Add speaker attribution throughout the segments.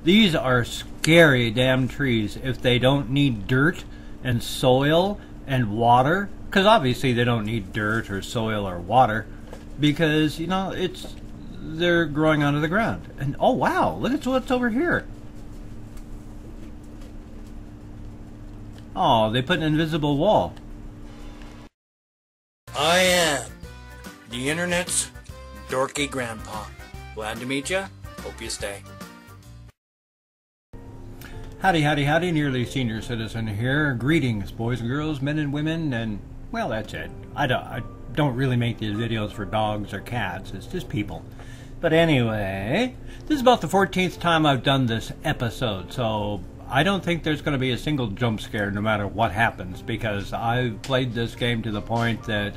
Speaker 1: These are scary damn trees if they don't need dirt and soil and water. Because obviously they don't need dirt or soil or water. Because, you know, they're growing under the ground. And oh wow, look at what's over here. Oh, they put an invisible wall.
Speaker 2: I am the internet's dorky grandpa. Glad to meet ya. Hope you stay.
Speaker 1: Howdy, howdy, howdy, nearly senior citizen here. Greetings, boys and girls, men and women, and, well, that's it. I don't really make these videos for dogs or cats. It's just people. But anyway, this is about the 14th time I've done this episode, so I don't think there's going to be a single jump scare no matter what happens, because I've played this game to the point that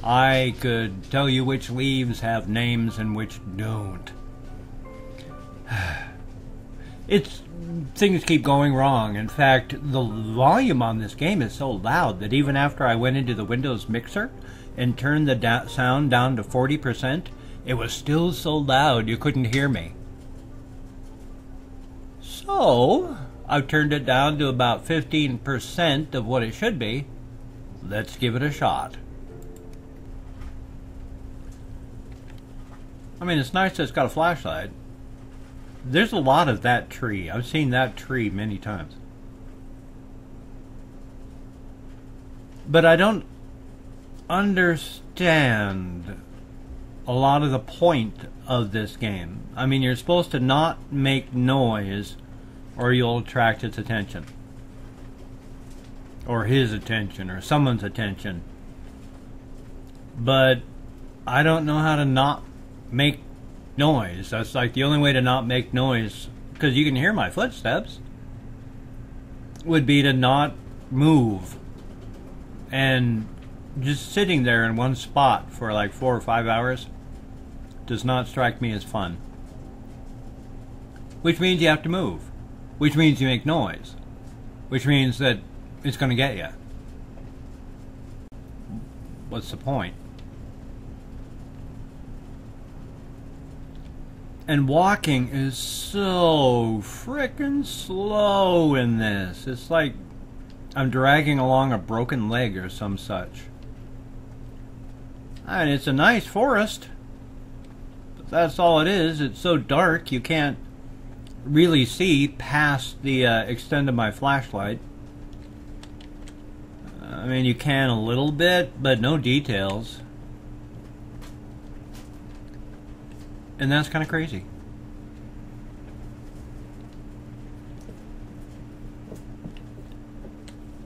Speaker 1: I could tell you which leaves have names and which don't. Things keep going wrong. In fact, the volume on this game is so loud that even after I went into the Windows mixer and turned the sound down to 40%, it was still so loud you couldn't hear me. So, I've turned it down to about 15% of what it should be. Let's give it a shot. I mean, it's nice that it's got a flashlight. There's a lot of that tree. I've seen that tree many times. But I don't understand a lot of the point of this game. I mean, you're supposed to not make noise or you'll attract its attention. Or his attention, or someone's attention. But I don't know how to not make noise. That's like the only way to not make noise, because you can hear my footsteps, would be to not move. And just sitting there in one spot for like 4 or 5 hours does not strike me as fun. Which means you have to move. Which means you make noise. Which means that it's going to get you. What's the point? And walking is so frickin' slow in this. It's like I'm dragging along a broken leg or some such. And it's a nice forest. But that's all it is. It's so dark you can't really see past the extent of my flashlight. I mean, you can a little bit, but no details. And that's kind of crazy.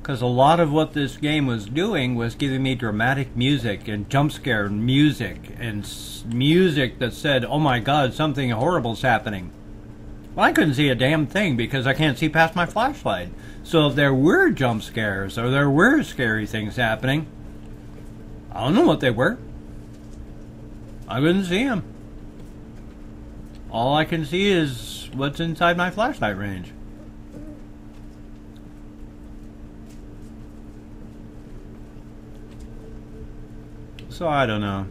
Speaker 1: Because a lot of what this game was doing was giving me dramatic music and jump scare music and music that said, oh my god, something horrible's happening. Well, I couldn't see a damn thing because I can't see past my flashlight. So if there were jump scares or there were scary things happening, I don't know what they were. I couldn't see them. All I can see is what's inside my flashlight range. So I don't know.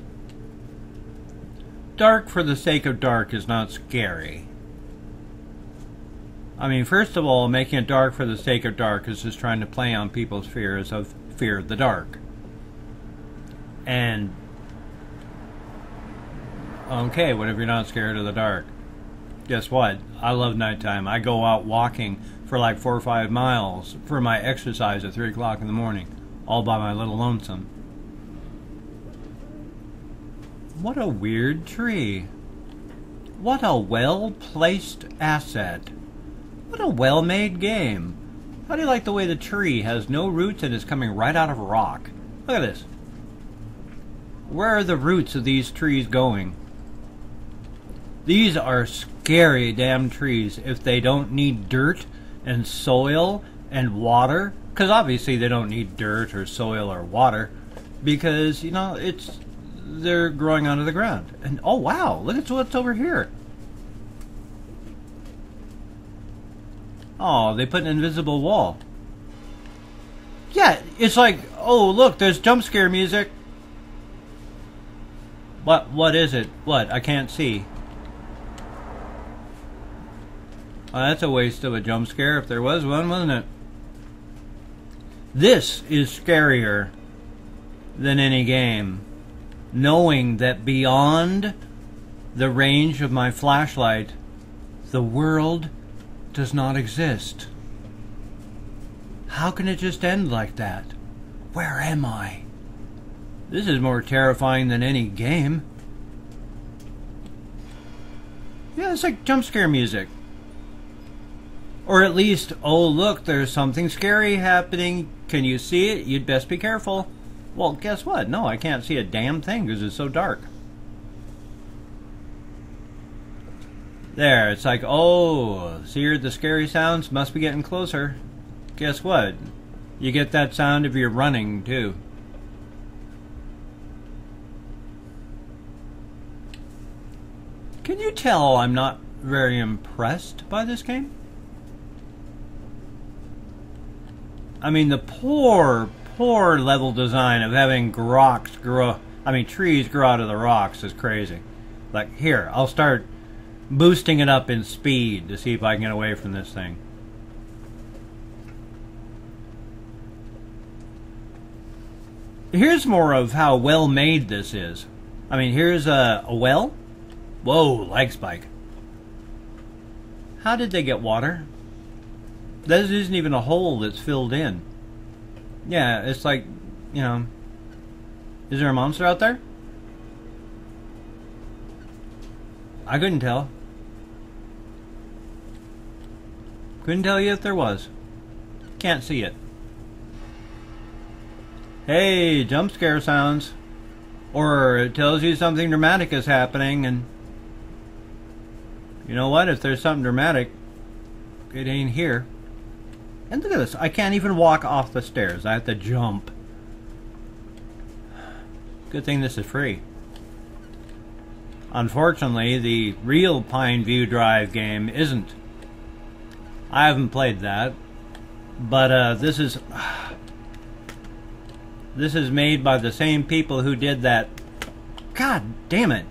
Speaker 1: Dark for the sake of dark is not scary. I mean, first of all, making it dark for the sake of dark is just trying to play on people's fears of fear of the dark. And okay, what if you're not scared of the dark? Guess what? I love nighttime. I go out walking for like 4 or 5 miles for my exercise at 3 o'clock in the morning, all by my little lonesome. What a weird tree. What a well-placed asset. What a well-made game. How do you like the way the tree has no roots and is coming right out of a rock? Look at this. Where are the roots of these trees going? These are scary damn trees if they don't need dirt and soil and water. Because obviously they don't need dirt or soil or water. Because, you know, they're growing under the ground. And oh wow, look at what's over here. Oh, they put an invisible wall. Yeah, it's like, oh look, there's jump scare music. What is it? What? I can't see. Oh, that's a waste of a jump scare if there was one, wasn't it? This is scarier than any game. Knowing that beyond the range of my flashlight, the world does not exist. How can it just end like that? Where am I? This is more terrifying than any game. Yeah, it's like jump scare music. Or at least, oh look, there's something scary happening. Can you see it? You'd best be careful. Well, guess what? No, I can't see a damn thing because it's so dark. There, it's like, oh, see the scary sounds? Must be getting closer. Guess what? You get that sound if you're running, too. Can you tell I'm not very impressed by this game? I mean, the poor level design of having trees grow out of the rocks is crazy. Like, here, I'll start boosting it up in speed to see if I can get away from this thing. Here's more of how well made this is. I mean, here's a well. Whoa, lag spike. How did they get water? That isn't even a hole that's filled in. Yeah, it's like, you know, is there a monster out there? I couldn't tell. Couldn't tell you if there was. Can't see it. Hey, jump scare sounds. Or it tells you something dramatic is happening, and you know what? If there's something dramatic, it ain't here. And look at this. I can't even walk off the stairs. I have to jump. Good thing this is free. Unfortunately, the real PINEVIEW Drive game isn't. I haven't played that. But this is made by the same people who did that. God damn it.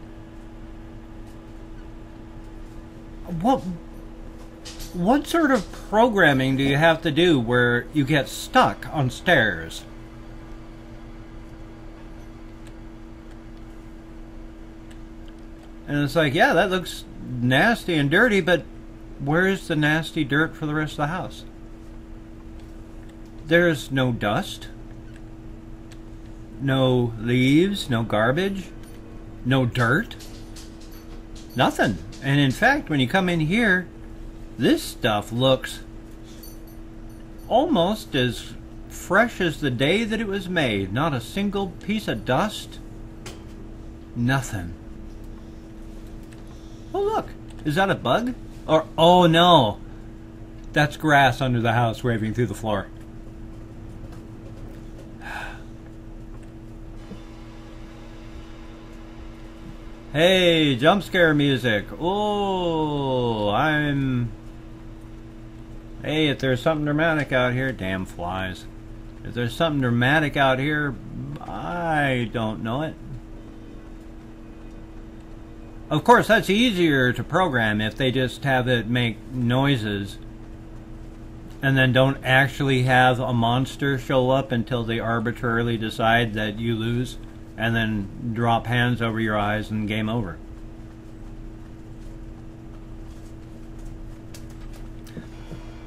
Speaker 1: What sort of programming do you have to do where you get stuck on stairs? And it's like, yeah, that looks nasty and dirty, but where's the nasty dirt for the rest of the house? There's no dust, no leaves, no garbage, no dirt, nothing. And in fact, when you come in here, this stuff looks almost as fresh as the day that it was made. Not a single piece of dust. Nothing. Oh look, is that a bug? Or, oh no, that's grass under the house waving through the floor. Hey, jump scare music. Oh, hey, if there's something dramatic out here, damn flies. If there's something dramatic out here, I don't know it. Of course, that's easier to program if they just have it make noises and then don't actually have a monster show up until they arbitrarily decide that you lose and then drop hands over your eyes and game over.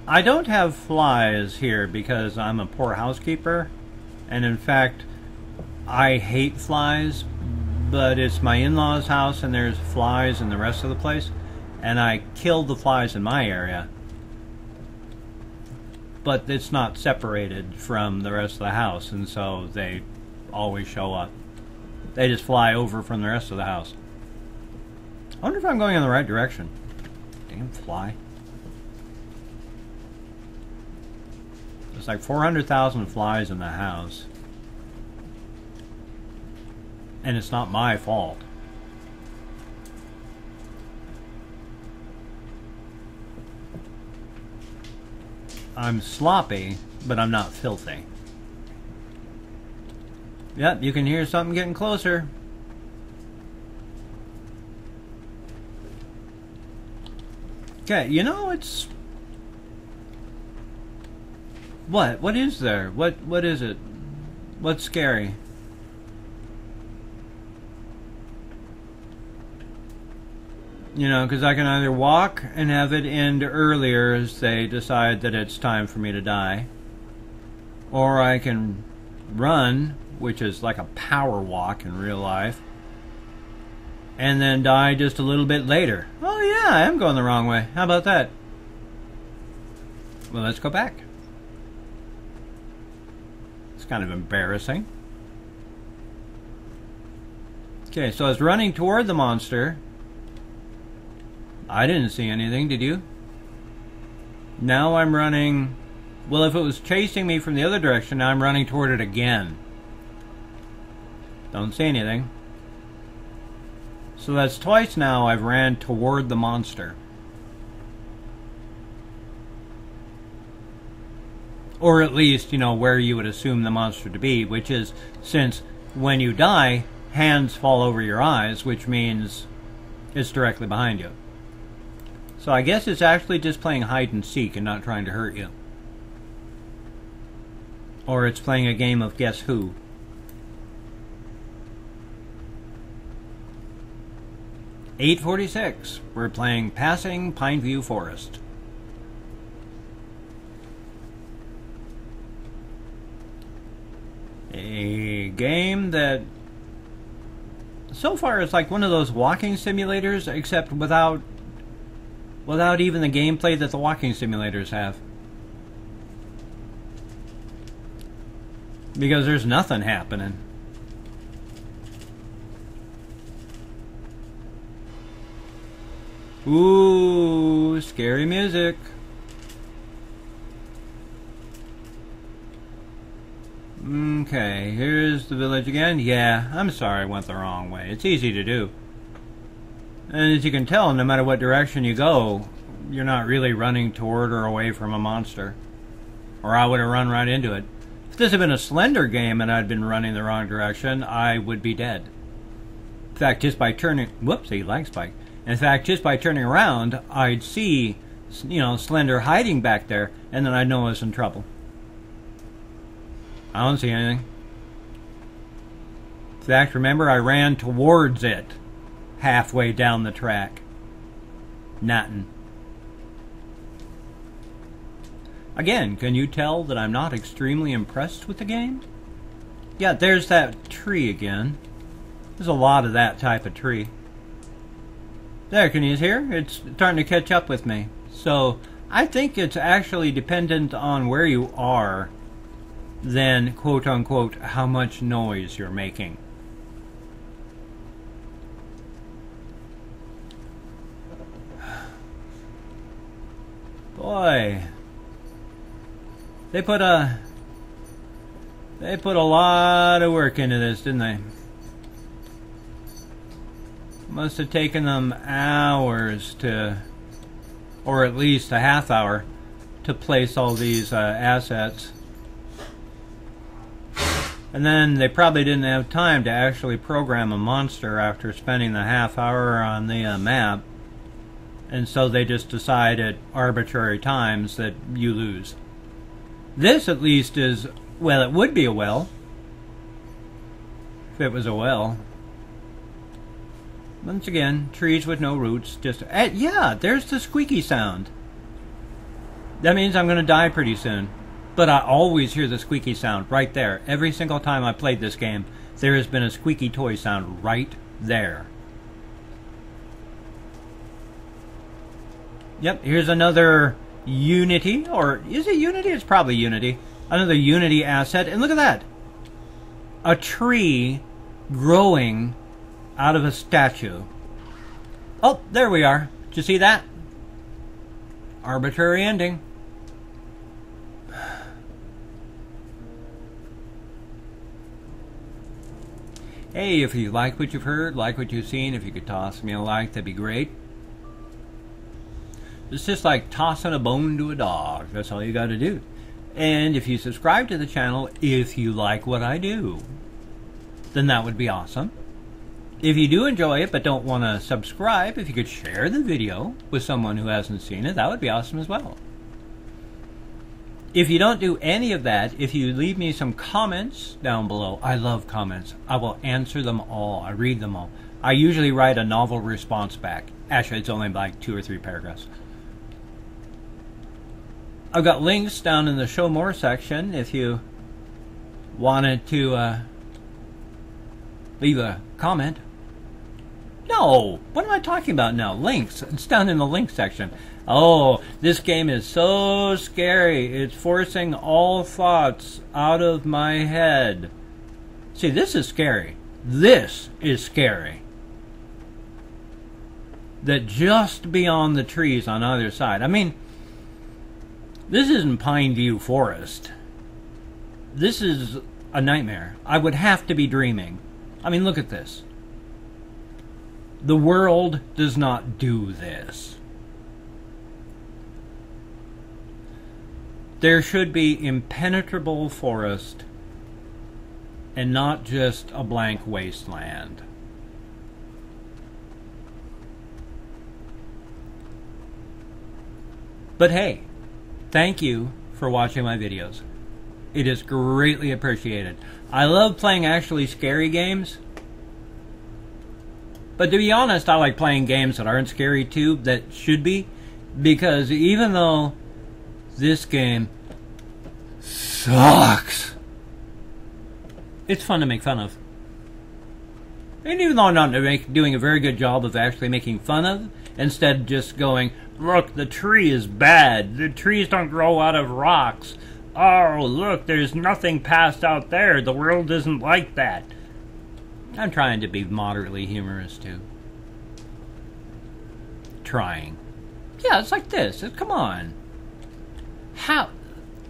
Speaker 1: I don't have flies here because I'm a poor housekeeper, and in fact I hate flies, but it's my in-laws' house and there's flies in the rest of the place, and I killed the flies in my area, but it's not separated from the rest of the house, and so they always show up. They just fly over from the rest of the house. I wonder if I'm going in the right direction. Damn fly. There's like 400,000 flies in the house. And it's not my fault. I'm sloppy, but I'm not filthy. Yep, you can hear something getting closer. Okay, you know, it's... What? What is there? What is it? What's scary? You know, because I can either walk and have it end earlier as they decide that it's time for me to die, or I can run, which is like a power walk in real life, and then die just a little bit later. Oh yeah, I am going the wrong way. How about that? Well, let's go back. It's kind of embarrassing. Okay, so I was running toward the monster. I didn't see anything, did you? Now I'm running... Well, if it was chasing me from the other direction, now I'm running toward it again. Don't see anything. So that's twice now I've ran toward the monster. Or at least, you know, where you would assume the monster to be, which is, since when you die, hands fall over your eyes, which means it's directly behind you. So I guess it's actually just playing hide and seek and not trying to hurt you. Or it's playing a game of guess who. (8:46). We're playing Passing Pineview Forest. A game that so far is like one of those walking simulators, except without even the gameplay that the walking simulators have. Because there's nothing happening. Ooh, scary music. Okay, here's the village again. Yeah, I'm sorry I went the wrong way. It's easy to do. And as you can tell, no matter what direction you go, you're not really running toward or away from a monster. Or I would have run right into it. If this had been a Slender game and I'd been running the wrong direction, I would be dead. In fact, just by turning... Whoopsie, lag spike. In fact, just by turning around, I'd see, you know, Slender hiding back there, and then I'd know I was in trouble. I don't see anything. In fact, remember, I ran towards it. Halfway down the track. Nothing. Again, can you tell that I'm not extremely impressed with the game? Yeah, there's that tree again. There's a lot of that type of tree. There, can you hear? It's starting to catch up with me. So, I think it's actually dependent on where you are than, quote-unquote, how much noise you're making. Boy, they put a lot of work into this, didn't they? Must have taken them hours to, or at least a half hour, to place all these assets. And then they probably didn't have time to actually program a monster after spending the half hour on the map. And so they just decide at arbitrary times that you lose. This at least is, well, it would be a well. If it was a well. Once again, trees with no roots. Just, yeah, there's the squeaky sound. That means I'm going to die pretty soon. But I always hear the squeaky sound right there. Every single time I played this game, there has been a squeaky toy sound right there. Yep, here's another Unity, or is it Unity? It's probably Unity. Another Unity asset, and look at that. A tree growing out of a statue. Oh, there we are. Did you see that? Arbitrary ending. Hey, if you like what you've heard, like what you've seen, if you could toss me a like, that'd be great. It's just like tossing a bone to a dog. That's all you got to do. And if you subscribe to the channel, if you like what I do, then that would be awesome. If you do enjoy it but don't want to subscribe, if you could share the video with someone who hasn't seen it, that would be awesome as well. If you don't do any of that, if you leave me some comments down below, I love comments. I will answer them all. I read them all. I usually write a novel response back. Actually, it's only like 2 or 3 paragraphs. I've got links down in the Show More section if you wanted to leave a comment. No! What am I talking about now? Links. It's down in the link section. Oh, this game is so scary. It's forcing all thoughts out of my head. See, this is scary. This is scary. That just beyond the trees on either side. I mean, this isn't PINEVIEW Forest. This is a nightmare. I would have to be dreaming. I mean, look at this. The world does not do this. There should be impenetrable forest and not just a blank wasteland. But hey, thank you for watching my videos. It is greatly appreciated. I love playing actually scary games. But to be honest, I like playing games that aren't scary too, that should be. Because even though this game sucks, it's fun to make fun of. And even though I'm not doing a very good job of actually making fun of, instead of just going, look, the tree is bad. The trees don't grow out of rocks. Oh, look, there's nothing past out there. The world isn't like that. I'm trying to be moderately humorous, too. Trying. Yeah, it's like this. Come on. How?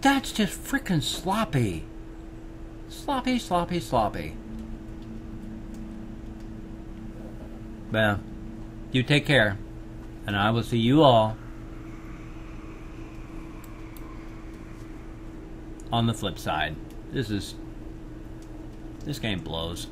Speaker 1: That's just freaking sloppy. Sloppy, sloppy, sloppy. Well, you take care. And I will see you all on the flip side. This game blows.